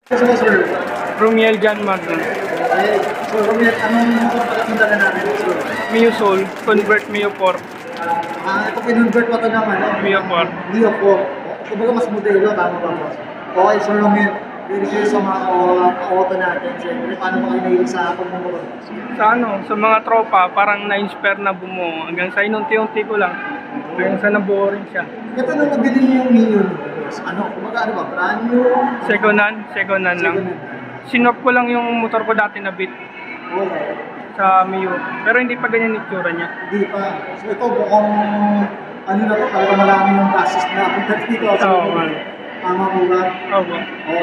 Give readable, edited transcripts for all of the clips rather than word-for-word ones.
Gusto mo, sir? Rumiel John Magnon. Okay. So, Romeo, anong motor pala yung dala natin, sir? Mio Soul, convert Mio 4. Ito kinonvert pa ito ng ano? Mio 4. Mio 4. Kumbaga mas modelo, tama ba, boss? Okay, sir Romeo, very curious sa mga auto natin. Siyempre, paano mo kayo nahilig sa pagmumotor? Sa sa mga tropa, parang na-inspire na bumuo. Hanggang sa inunti-unti ko lang. Hanggang sa nabuo rin siya. Ito nung nabili niyo yung Mio, boss. Kumbaga ano ba? Brand new? Second hand lang. Sinop ko lang yung motor ko dati na Beat Okay. sa Mio. Pero hindi pa ganyan yung itsura niya. Hindi pa. So ito mukhang ano na to, talaga marami ng process na punta dito. Oo, man. Tama po ba? Opo.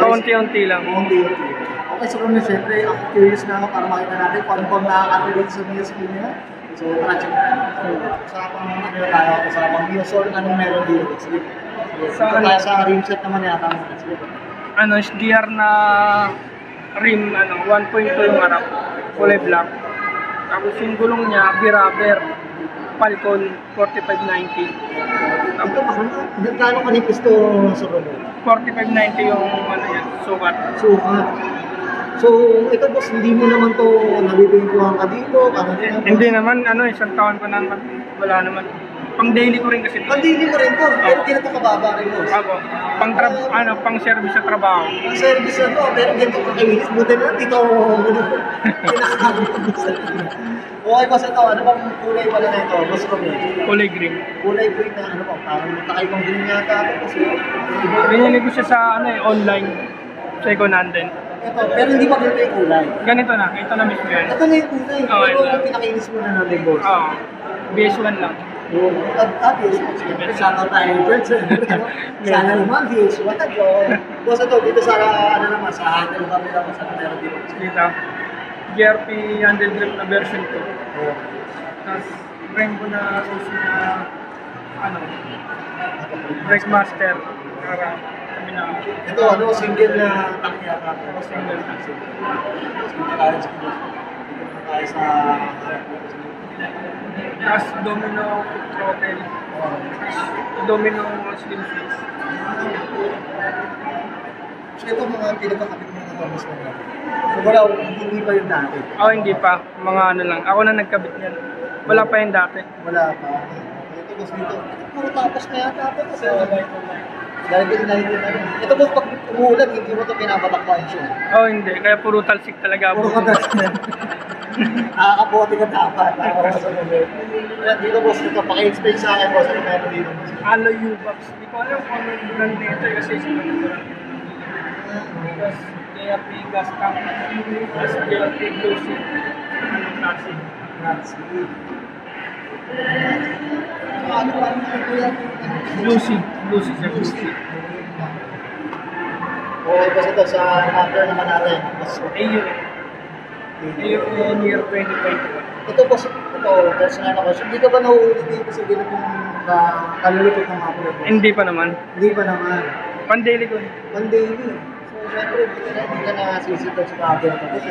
Kaunti-unti lang. Unti-unti. Okay, so kung siyempre, ako curious na ako para makita natin kung ano pang nakaka-relate sa Mio skill niya. So, tara check na. Usapang ano tayo, usapang Mio Soul, anong meron dito? Sige. Sa Ito tayo sa rim set naman yata. Sige. SDR na rim, 1.2 yung harap. Kulay black. Tapos yung gulong niya, B-rubber. Falcon 4590. Ito, magkano kanipis to sa Romeo? 4590 yung yan, sukat. Sukat. So, ito boss, hindi mo naman to nabibingkuhan ka dito? Hindi naman, isang taon ko naman. Wala naman. Pang daily ko rin kasi. Hindi mo rin to, pero hindi na to kababa rin boss. Ako, pang service sa trabaho. Ang service na to, pero ganito kakainis. Buti na, dito ako okay boss, ito, ano bang kulay pala na ito? Boss ko Kulay green. kulay green na ano pa, parang magkakaibang green yata ito kasi Binili ko siya sa online. Second hand din. ito, pero hindi pa ganito yung kulay. Ganito na, ito na mismo yan. Ito na yung kulay, Oo, pero ito. ang pinakainis mo na natin boss. Oo. BS1 lang. VH1. Sana tayo, Birds. Sana naman, VH1. Boss, ito, dito sa, ano naman, sa handle kami naman sa meron dito. Dito. GRP handle grip na version 2. Tapos, frame ko na susi na, brake master. Para kami na, Ito, single na tank yata. single. Tayo sa Tapos, domino throttle. Domino slim switch. So, ito mga pinagkakabit mo na boss na yan. So, wala, hindi pa yung dati. Hindi pa. Mga lang. Ako na nagkabit yan. Wala pa yung dati. Wala pa. Ito boss dito. Ito puro tapos na yata ito kasi dahil din na ito boss, pag umuulan, hindi mo ito pinapatakpain siya. Hindi. Kaya puro talsik talaga. Puro kadas na. Nakakapote ka dapat. Yan, dito boss, ito, paki-explain sa akin boss, ano meron dito. Alloy U-Box. Hindi ko alam kung ano yung brand nito kasi sila nagbrand. Tapos JRP gas tank. Tapos JRP glow seat. Classic. Ano ba ito yan? Blue seat. Blue seat. Blue seat. Okay boss, ito sa number naman natin. Boss, Ayun. Ayun year 2021. ito boss, ito, personal ako. So, hindi ka ba nahuhuli dito sa ganitong kalulipot ng mga pula? Hindi pa naman. Hindi pa naman. Pan-daily ko. One daily. So, syempre, hindi ka nasisita sa camera ko. Kasi,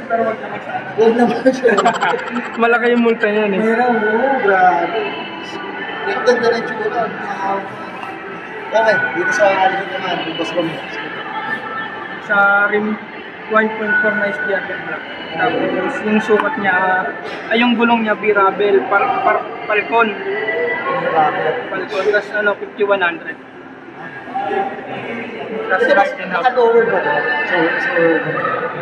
Pero wag naman sana. huwag naman siya. Malaki yung multa niyan eh. Meron mo, grabe. Ang ganda ng tsura. Okay, dito sa alikod naman, boss ko. Sa rim 1.4 na SDR black. Tapos yung sukat niya, yung gulong niya B-rubber, Falcon. Falcon, tapos 5100. Tapos Kasi right and out. naka-lower ba ito? So,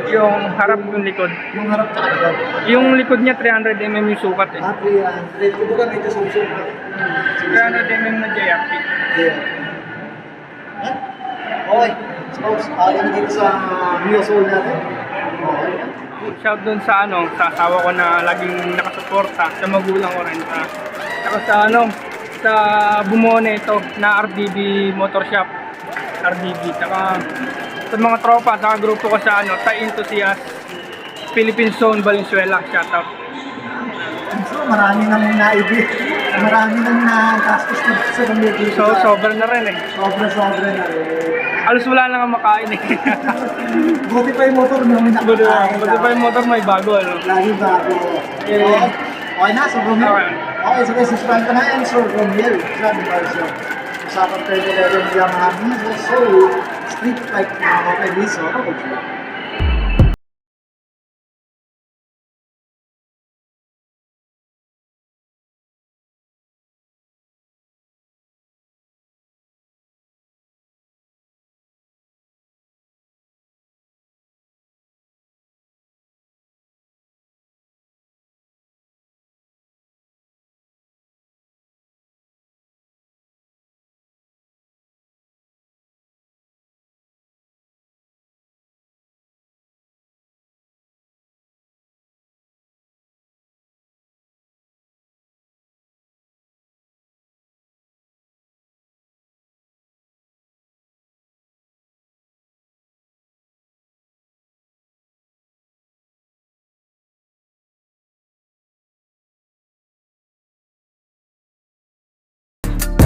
Yung harap yung likod. yung harap tsaka likod. Yung likod niya 300mm yung sukat eh. 300. Kumbaga medyo susok. 300mm na JRP. Yeah. Okay. So, yan dito sa Mio Soul natin. Okay. Shout dun sa sa asawa ko na laging nakasuporta, sa magulang ko rin. Saka sa bumuo na ito na RDB Motor Shop. RDB. Saka sa mga tropa, sa grupo ko sa Thai Enthusiast, Philippine Zone, Valenzuela. Shout out. So, marami nang naibig. Marami nang nagastos na sa community. So, sobra na rin eh. Sobra na rin. Alos wala lang ang makain eh. Buti pa yung motor na may nakakain. Buti pa yung motor may bago, Lagi bago. Yeah. Okay na, so Romel. Okay. Okay, sige, subscribe ka na yan. So, Romel, John Garcia. Usapan tayo sa Yamaha Mio Soul. street bike na ako kay Rizzo, ako